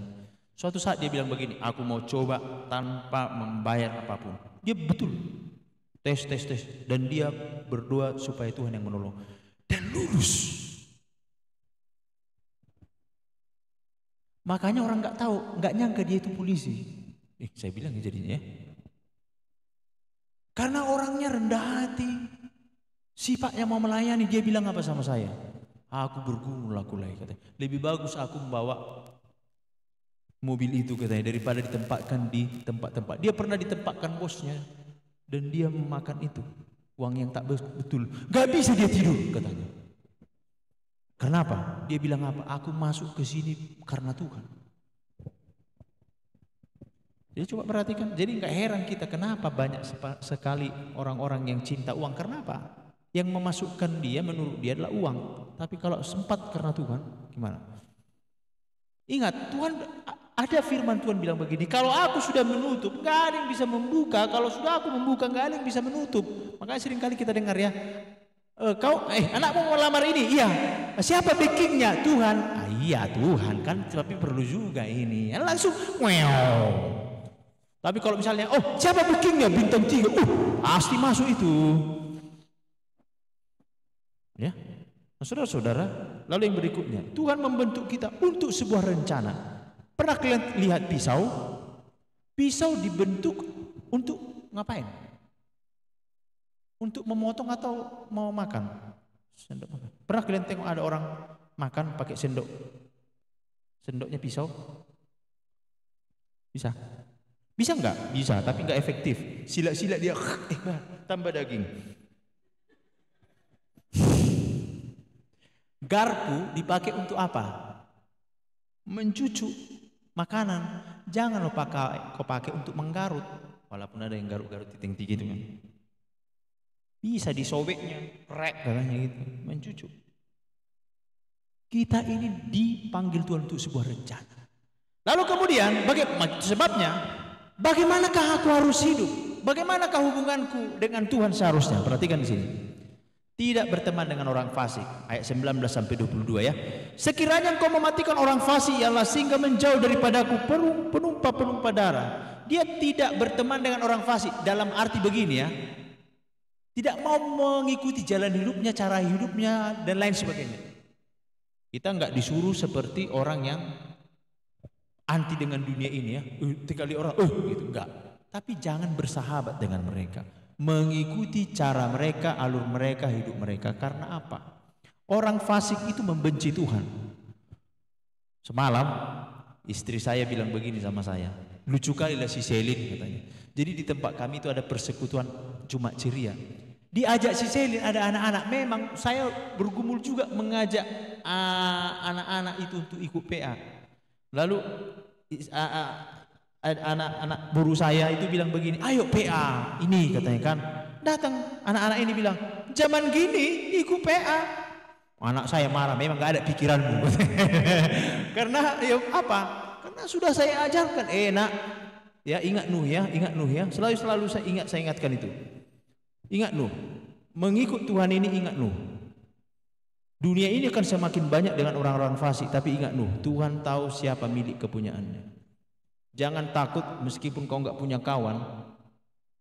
Suatu saat dia bilang begini, aku mau coba tanpa membayar apapun. Dia betul tes dan dia berdoa supaya Tuhan yang menolong dan lulus. Makanya orang nggak tahu, nggak nyangka dia itu polisi. Saya bilang ya jadinya ya. Karena orangnya rendah hati, sifatnya mau melayani. Dia bilang apa sama saya? Aku bergumul aku lagi katanya. Lebih bagus aku membawa mobil itu katanya daripada ditempatkan di tempat-tempat. Dia pernah ditempatkan bosnya dan dia memakan itu uang yang tak betul. Gak bisa dia tidur katanya. Kenapa? Dia bilang apa? Aku masuk ke sini karena Tuhan. Jadi coba perhatikan. Jadi nggak heran kita kenapa banyak sekali orang-orang yang cinta uang. Karena apa? Yang memasukkan dia menurut dia adalah uang. Tapi kalau sempat karena Tuhan, gimana? Ingat, Tuhan ada firman Tuhan bilang begini. Kalau aku sudah menutup, nggak ada yang bisa membuka. Kalau sudah aku membuka, nggak ada yang bisa menutup. Makanya seringkali kita dengar ya. Anakmu mau lamar ini? Iya. Siapa backingnya? Tuhan. Iya Tuhan kan, tapi perlu juga ini. Langsung wow. Tapi kalau misalnya, siapa backingnya? Bintang 3. Pasti masuk itu. Ya. Nah, saudara-saudara, lalu yang berikutnya, Tuhan membentuk kita untuk sebuah rencana. Pernah kalian lihat pisau? Pisau dibentuk untuk ngapain? Untuk memotong atau mau makan? Sendok makan. Pernah kalian tengok ada orang makan pakai sendok? Sendoknya pisau? Bisa? Bisa enggak? Bisa, tapi enggak efektif. Silat-silat dia tambah daging. Garpu dipakai untuk apa? Mencucu makanan. Jangan kau pakai untuk menggarut. Walaupun ada yang garut-garut titing-titing itu kan. Bisa disobeknya, krek katanya gitu, mencucu. Kita ini dipanggil Tuhan untuk sebuah rencana. Lalu kemudian, sebabnya, bagaimanakah aku harus hidup? Bagaimanakah hubunganku dengan Tuhan seharusnya? Perhatikan di sini. Tidak berteman dengan orang fasik. Ayat 19-22 ya. Sekiranya engkau mematikan orang fasik, ya Allah, sehingga menjauh daripadaku penumpa-penumpa darah. Dia tidak berteman dengan orang fasik dalam arti begini ya. Tidak mau mengikuti jalan hidupnya, cara hidupnya dan lain sebagainya. Kita enggak disuruh seperti orang yang anti dengan dunia ini ya, tinggali orang, gitu, enggak. Tapi jangan bersahabat dengan mereka, mengikuti cara mereka, alur mereka, hidup mereka. Karena apa? Orang fasik itu membenci Tuhan. Semalam istri saya bilang begini sama saya, lucu kali lah si Selin katanya. Jadi di tempat kami itu ada persekutuan Jumat Ceria. Diajak si Selin, ada anak-anak. Memang saya bergumul juga mengajak anak-anak itu untuk ikut PA. Lalu anak-anak buruh saya itu bilang begini, ayo PA ini katanya kan. Datang anak-anak ini bilang, zaman gini ikut PA. Anak saya marah, memang gak ada pikiranmu. Karena ya apa? Karena sudah saya ajarkan, nak, ya ingat Nuh ya, ingat Nuh ya. Selalu saya ingatkan itu. Ingat Nuh, mengikut Tuhan ini ingat Nuh. Dunia ini akan semakin banyak dengan orang-orang fasik, tapi ingat Nuh, Tuhan tahu siapa milik kepunyaannya. Jangan takut meskipun kau nggak punya kawan.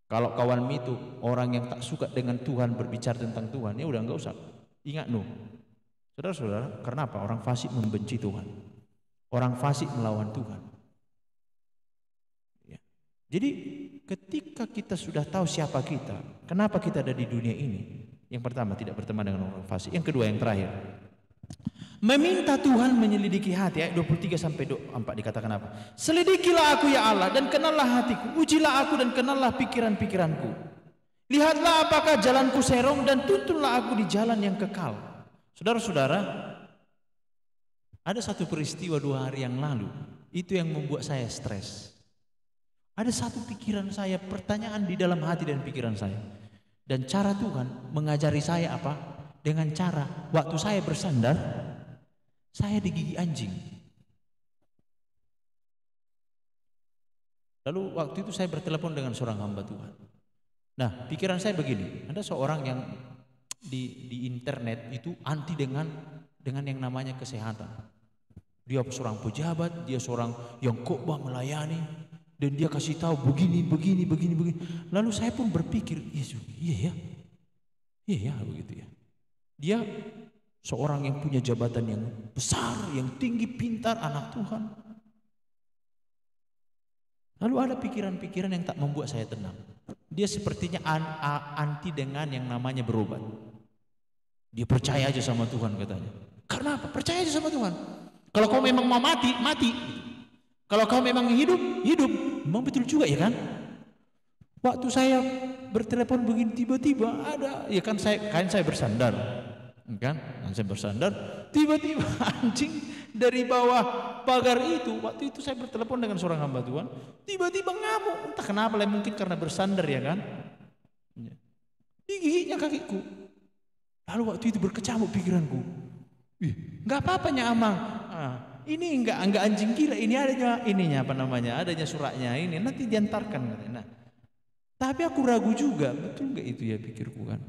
Kalau kawan itu orang yang tak suka dengan Tuhan, berbicara tentang Tuhan, ya udah nggak usah. Ingat Nuh. Saudara-saudara, karena apa? Orang fasik membenci Tuhan. Orang fasik melawan Tuhan. Ya. Jadi ketika kita sudah tahu siapa kita, kenapa kita ada di dunia ini? Yang pertama, tidak berteman dengan orang fasik. Yang kedua, yang terakhir, meminta Tuhan menyelidiki hati. Ayat 23-24 dikatakan apa? Selidikilah aku ya Allah dan kenallah hatiku. Ujilah aku dan kenallah pikiran-pikiranku. Lihatlah apakah jalanku serong dan tuntunlah aku di jalan yang kekal. Saudara-saudara, ada satu peristiwa 2 hari yang lalu, itu yang membuat saya stres. Ada satu pikiran saya, pertanyaan di dalam hati dan pikiran saya. Dan cara Tuhan mengajari saya apa? Dengan cara waktu saya bersandar, saya digigit anjing. Lalu waktu itu saya bertelepon dengan seorang hamba Tuhan. Nah, pikiran saya begini, ada seorang yang di internet itu anti dengan yang namanya kesehatan. Dia seorang pejabat, dia seorang yang khotbah melayani, dan dia kasih tahu begini. Lalu saya pun berpikir, iya ya begitu ya. Dia seorang yang punya jabatan yang besar, yang tinggi, pintar, anak Tuhan. Lalu ada pikiran-pikiran yang tak membuat saya tenang. Dia sepertinya anti dengan yang namanya berobat. Dia percaya aja sama Tuhan katanya. Karena apa? Percaya aja sama Tuhan. Kalau kau memang mau mati, mati. Kalau kau memang hidup, hidup. Memang betul juga ya kan? Waktu saya bertelepon begini tiba-tiba ada, ya kan saya bersandar. Kan? Saya bersandar, tiba-tiba anjing dari bawah pagar itu. Waktu itu saya bertelepon dengan seorang hamba Tuhan, tiba-tiba ngamuk. Entah kenapa lah, mungkin karena bersandar ya kan. Digigitnya kakiku. Lalu waktu itu berkecamuk pikiranku. Nggak apa-apanya Amang. Ini enggak anjing gila, ini adanya ininya apa namanya? Adanya suratnya ini, nanti diantarkan katanya. Nah, tapi aku ragu juga, betul enggak itu ya pikirku kan.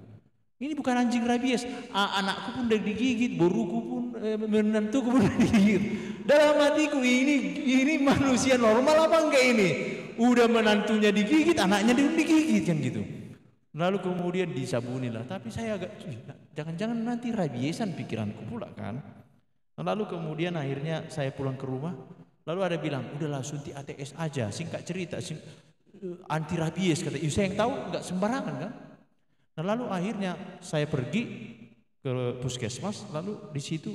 Ini bukan anjing rabies, anakku pun udah digigit, boruku pun menantuku pun udah digigit. Dalam hatiku ini manusia normal apa enggak ini? Udah menantunya digigit, anaknya digigit kan gitu. Lalu kemudian disabunilah, tapi saya agak jangan-jangan nanti rabiesan pikiranku pula kan. Lalu kemudian akhirnya saya pulang ke rumah, lalu ada bilang, udahlah suntik ATS aja, singkat cerita, anti rabies kata. Saya yang tahu nggak sembarangan kan. Nah lalu akhirnya saya pergi ke puskesmas, lalu di situ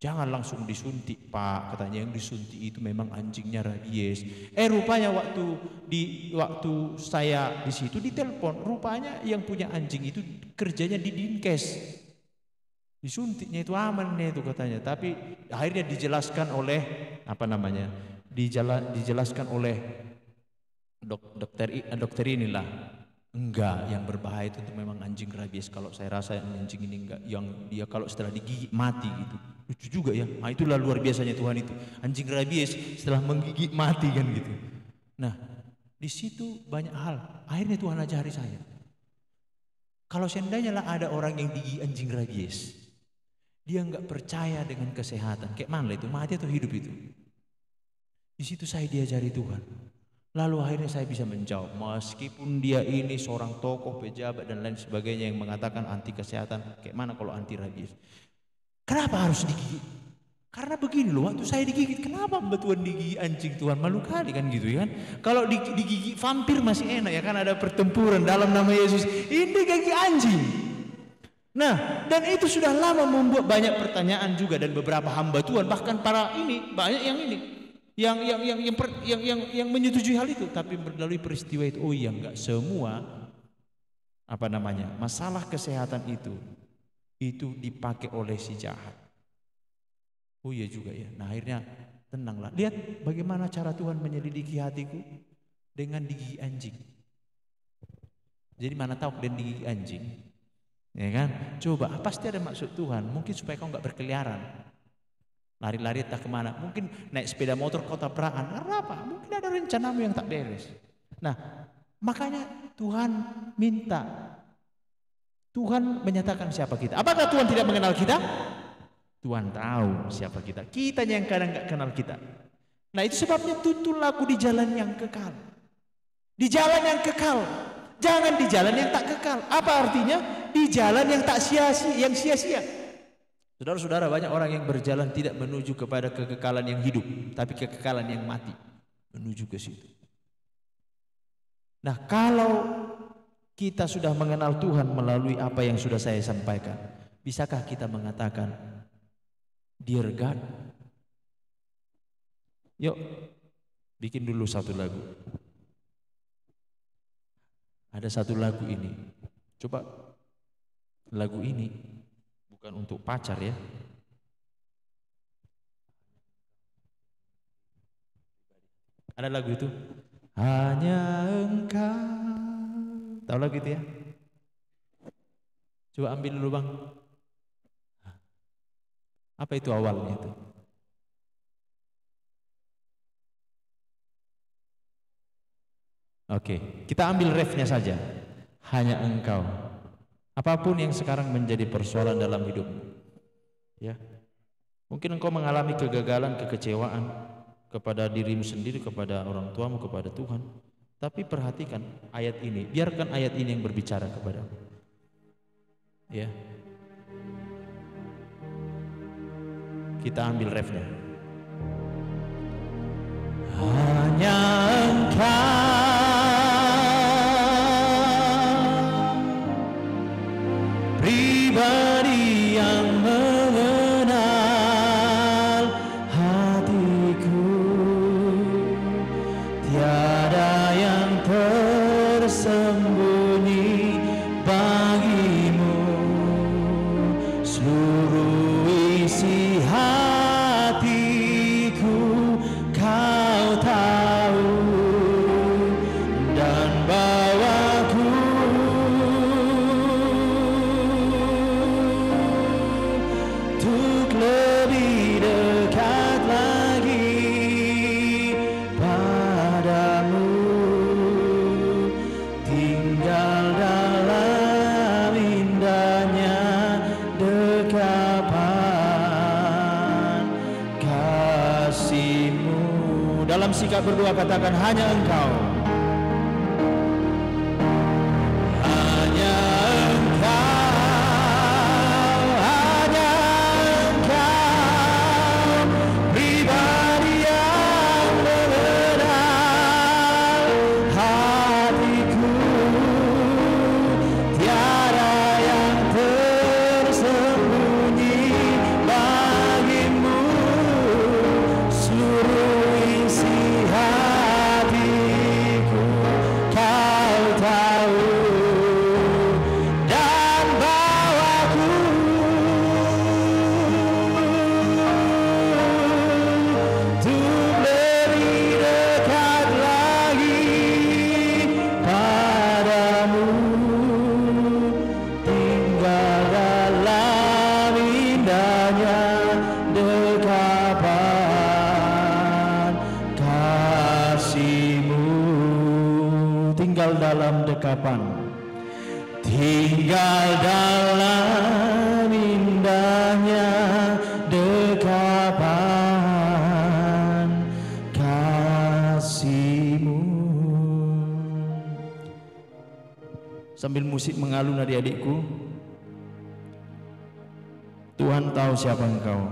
jangan langsung disuntik Pak, katanya yang disuntik itu memang anjingnya rabies. Rupanya waktu saya di situ ditelepon, rupanya yang punya anjing itu kerjanya di Dinkes. Disuntiknya itu aman nih itu katanya, tapi akhirnya dijelaskan oleh apa namanya? Dijelaskan oleh dokter inilah. Enggak, yang berbahaya itu memang anjing rabies. Kalau saya rasa anjing ini enggak, yang dia kalau setelah digigit mati gitu. Lucu juga ya. Nah, itulah luar biasanya Tuhan itu. Anjing rabies setelah menggigit mati kan gitu. Nah, di situ banyak hal. Akhirnya Tuhan ajari saya. Kalau seandainya lah ada orang yang digigit anjing rabies, dia enggak percaya dengan kesehatan. Kayak mana itu? Mati atau hidup itu? Di situ saya diajari Tuhan. Lalu akhirnya saya bisa menjawab, meskipun dia ini seorang tokoh, pejabat dan lain sebagainya yang mengatakan anti kesehatan, kayak mana kalau anti rabies? Kenapa harus digigit? Karena begini loh, waktu saya digigit, kenapa Mbak Tuhan digigit anjing Tuhan? Malu kali kan gitu ya kan. Kalau digigit vampir masih enak ya kan, ada pertempuran dalam nama Yesus. Ini gigit anjing. Nah, dan itu sudah lama membuat banyak pertanyaan juga, dan beberapa hamba Tuhan bahkan para ini banyak yang menyetujui hal itu, tapi melalui peristiwa itu, oh iya, enggak semua masalah kesehatan itu dipakai oleh si jahat. Oh iya juga ya. Nah akhirnya tenanglah. Lihat bagaimana cara Tuhan menyelidiki hatiku dengan digigit anjing. Jadi mana tahu dan digigit anjing, ya kan? Coba pasti ada maksud Tuhan. Mungkin supaya kau nggak berkeliaran, lari-lari tak kemana. Mungkin naik sepeda motor kau tabrakan. Karena apa? Mungkin ada rencanamu yang tak beres. Nah makanya Tuhan minta. Tuhan menyatakan siapa kita. Apakah Tuhan tidak mengenal kita? Tuhan tahu siapa kita. Kitanya yang kadang nggak kenal kita. Nah itu sebabnya tuntunlah aku di jalan yang kekal. Di jalan yang kekal. Jangan di jalan yang tak kekal. Apa artinya? Di jalan yang tak sia-sia. Saudara-saudara, banyak orang yang berjalan tidak menuju kepada kekekalan yang hidup, tapi kekekalan yang mati. Menuju ke situ. Nah kalau kita sudah mengenal Tuhan melalui apa yang sudah saya sampaikan, bisakah kita mengatakan, Dear God? Yuk bikin dulu satu lagu. Ada satu lagu ini. Coba lagu ini bukan untuk pacar ya. Ada lagu itu, hanya engkau. Tahu lagu itu ya? Coba ambil dulu bang. Apa itu awalnya itu? Oke, kita ambil refnya saja. Hanya engkau. Apapun yang sekarang menjadi persoalan dalam hidupmu, ya. Mungkin engkau mengalami kegagalan, kekecewaan kepada dirimu sendiri, kepada orang tuamu, kepada Tuhan. Tapi perhatikan ayat ini. Biarkan ayat ini yang berbicara kepadamu. Ya. Kita ambil refnya. Hanya engkau pribadi yang mengenal hatiku, tiada yang tersembunyi bagimu, seluruh isi hatiku kau tahu, dan bawaku untuk lebih dekat lagi padamu, tinggal dalam indahnya dekapan kasih-Mu. Dalam sikap berdoa katakan, hanya engkau. Hanya engkau pribadi yang mengenal hatiku, tiada yang tersembunyi bagimu, seluruh isi hatiku kau tahu, dan bawaku untuk lebih dekat lagi padamu, tinggal dalam indahnya dekapan kasih-Mu. Tinggal dalam dekapan, tinggal dalam indahnya dekapan kasih-Mu. Sambil musik mengalun adik-adikku, Tuhan tahu siapa engkau.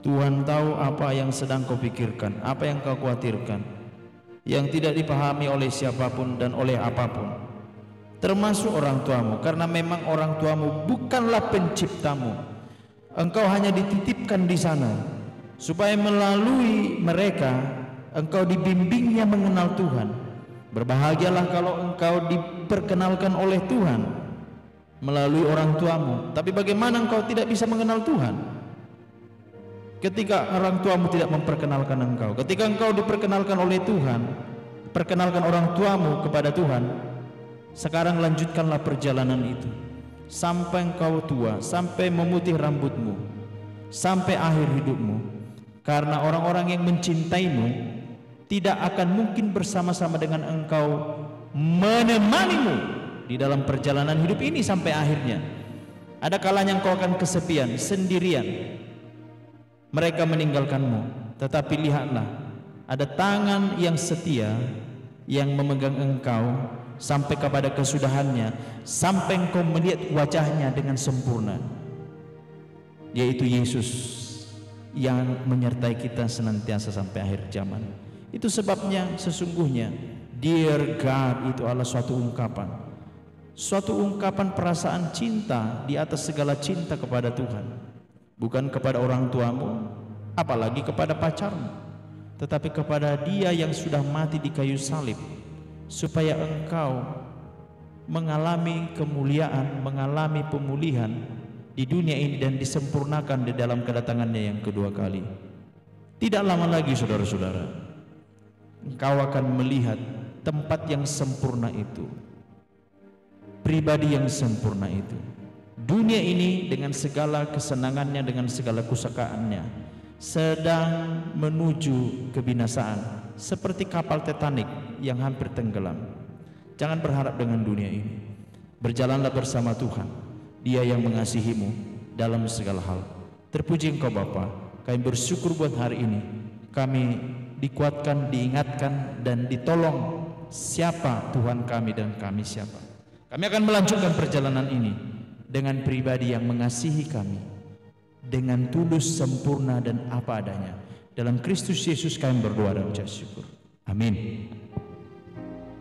Tuhan tahu apa yang sedang kau pikirkan, apa yang kau khawatirkan, yang tidak dipahami oleh siapapun dan oleh apapun, termasuk orang tuamu, karena memang orang tuamu bukanlah penciptamu. Engkau hanya dititipkan di sana supaya melalui mereka engkau dibimbingnya mengenal Tuhan. Berbahagialah kalau engkau diperkenalkan oleh Tuhan melalui orang tuamu. Tapi bagaimana engkau tidak bisa mengenal Tuhan ketika orang tuamu tidak memperkenalkan engkau? Ketika engkau diperkenalkan oleh Tuhan, perkenalkan orang tuamu kepada Tuhan, sekarang lanjutkanlah perjalanan itu sampai engkau tua, sampai memutih rambutmu, sampai akhir hidupmu. Karena orang-orang yang mencintaimu tidak akan mungkin bersama-sama dengan engkau menemanimu di dalam perjalanan hidup ini sampai akhirnya. Ada kalanya engkau akan kesepian, sendirian. Mereka meninggalkanmu, tetapi lihatlah, ada tangan yang setia yang memegang engkau sampai kepada kesudahannya, sampai engkau melihat wajahnya dengan sempurna, yaitu Yesus yang menyertai kita senantiasa sampai akhir zaman. Itu sebabnya sesungguhnya Dear God itu adalah suatu ungkapan perasaan cinta di atas segala cinta kepada Tuhan. Bukan kepada orang tuamu, apalagi kepada pacarmu, tetapi kepada Dia yang sudah mati di kayu salib, supaya engkau mengalami kemuliaan, mengalami pemulihan di dunia ini dan disempurnakan di dalam kedatangannya yang kedua kali. Tidak lama lagi saudara-saudara, engkau akan melihat tempat yang sempurna itu, pribadi yang sempurna itu. Dunia ini dengan segala kesenangannya, dengan segala kusakaannya, sedang menuju kebinasaan, seperti kapal Titanic yang hampir tenggelam. Jangan berharap dengan dunia ini. Berjalanlah bersama Tuhan, Dia yang mengasihimu dalam segala hal. Terpuji Engkau Bapa. Kami bersyukur buat hari ini. Kami dikuatkan, diingatkan, dan ditolong siapa Tuhan kami dan kami siapa. Kami akan melanjutkan perjalanan ini dengan pribadi yang mengasihi kami dengan tulus, sempurna, dan apa adanya. Dalam Kristus Yesus kami berdoa dan ucap syukur. Amin.